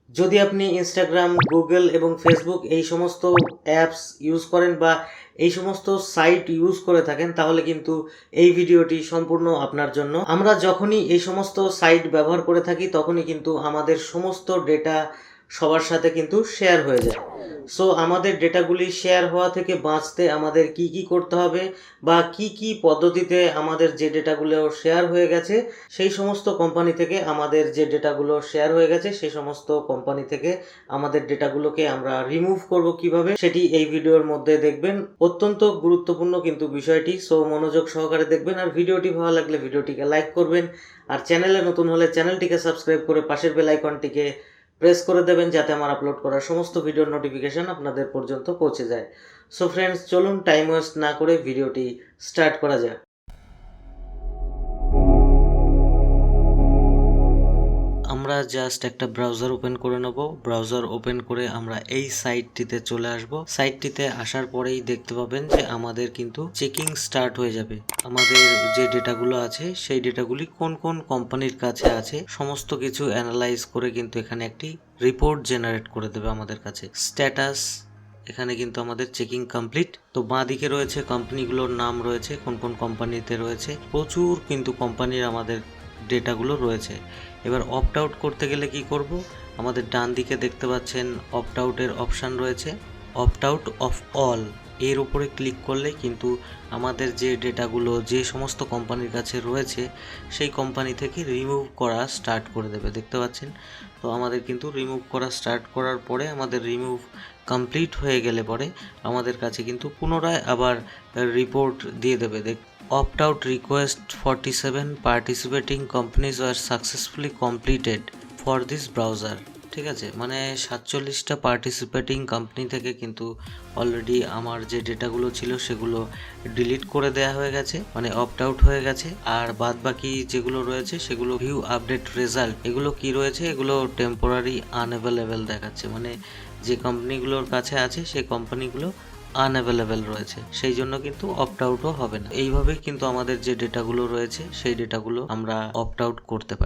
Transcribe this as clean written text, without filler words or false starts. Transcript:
যদি আপনি Instagram, Google এবং ফেসবুক এই সমস্ত অ্যাপস ইউজ করেন বা এই সমস্ত সাইট ইউজ করে থাকেন, তাহলে কিন্তু এই ভিডিওটি সম্পূর্ণ আপনার জন্য। আমরা যখনই এই সমস্ত সাইট ব্যবহার করে থাকি তখনই কিন্তু আমাদের সমস্ত ডেটা সবার সাথে কিন্তু শেয়ার হয়ে যায়। সো আমাদের ডেটাগুলি শেয়ার হওয়া থেকে বাঁচতে আমাদের কি কি করতে হবে বা কি কি পদ্ধতিতে আমাদের যে ডেটাগুলো শেয়ার হয়ে গেছে সেই সমস্ত কোম্পানি থেকে আমাদের যে ডেটাগুলো শেয়ার হয়ে গেছে সেই সমস্ত কোম্পানি থেকে আমাদের ডেটাগুলোকে আমরা রিমুভ করব কিভাবে, সেটি এই ভিডিওর মধ্যে দেখবেন। অত্যন্ত গুরুত্বপূর্ণ কিন্তু বিষয়টি, সো মনোযোগ সহকারে দেখবেন। আর ভিডিওটি ভালো লাগলে ভিডিওটিকে লাইক করবেন, আর চ্যানেলে নতুন হলে চ্যানেলটিকে সাবস্ক্রাইব করে পাশের বেল আইকনটিকে প্রেস করে দেবেন যাতে আমার আপলোড করা সমস্ত ভিডিওর নোটিফিকেশন আপনাদের পর্যন্ত পৌঁছে যায়। সো ফ্রেন্ডস, চলুন টাইম ওয়েস্ট না করে ভিডিওটি স্টার্ট করা যাক। আমরা জাস্ট একটা ব্রাউজার ওপেন করে নেব। ব্রাউজার ওপেন করে আমরা এই সাইটটিতে চলে আসব। সাইটটিতে আসার পরেই দেখতে পাবেন যে আমাদের কিন্তু চেকিং স্টার্ট হয়ে যাবে। আমাদের যে ডেটাগুলো আছে সেই ডেটাগুলি কোন কোন কোম্পানির কাছে আছে সমস্ত কিছু অ্যানালাইজ করে কিন্তু এখানে একটি রিপোর্ট জেনারেট করে দেবে আমাদের কাছে। স্ট্যাটাস, এখানে কিন্তু আমাদের চেকিং কমপ্লিট। তো বাঁ দিকে রয়েছে কোম্পানিগুলোর নাম, রয়েছে কোন কোন কোম্পানিতে রয়েছে, প্রচুর কিন্তু কোম্পানির আমাদের ডেটাগুলো রয়েছে। এবার অপ্ট আউট করতে গেলে কি করব, আমাদের ডান দিকে দেখতে পাচ্ছেন অপ্ট আউটের অপশান রয়েছে। অপ্ট আউট অফ অল এর উপরে ক্লিক করলে কিন্তু আমাদের যে ডেটাগুলো যে সমস্ত কোম্পানির কাছে রয়েছে সেই কোম্পানি থেকে রিমুভ করা স্টার্ট করে দেবে, দেখতে পাচ্ছেন। তো আমাদের কিন্তু রিমুভ করা স্টার্ট করার পরে আমাদের রিমুভ কমপ্লিট হয়ে গেলে পরে আমাদের কাছে কিন্তু পুনরায় আবার রিপোর্ট দিয়ে দেবে। Opt out request 47 participating companies were successfully completed for this browser। ঠিক আছে, মানে 47টা পার্টিসিপেটিং কোম্পানি থেকে কিন্তু অলরেডি আমার যে ডেটাগুলো ছিল সেগুলো ডিলিট করে দেওয়া হয়ে গেছে, মানে অপ্ট আউট হয়ে গেছে। আর বাদ বাকি যেগুলো রয়েছে সেগুলো ভিউ আপডেট রেজাল্ট, এগুলো কি রয়েছে, এগুলো টেম্পোরারি আনঅ্যাভেলেবেল দেখাচ্ছে, মানে যে কোম্পানিগুলোর কাছে আছে সেই কোম্পানিগুলো আনঅ্যাভেলেবেল রয়েছে, সেই জন্য কিন্তু অপ্ট আউটও হবে না। এইভাবে কিন্তু আমাদের যে ডেটাগুলো রয়েছে সেই ডেটাগুলো আমরা অপ্ট আউট করতে পারি।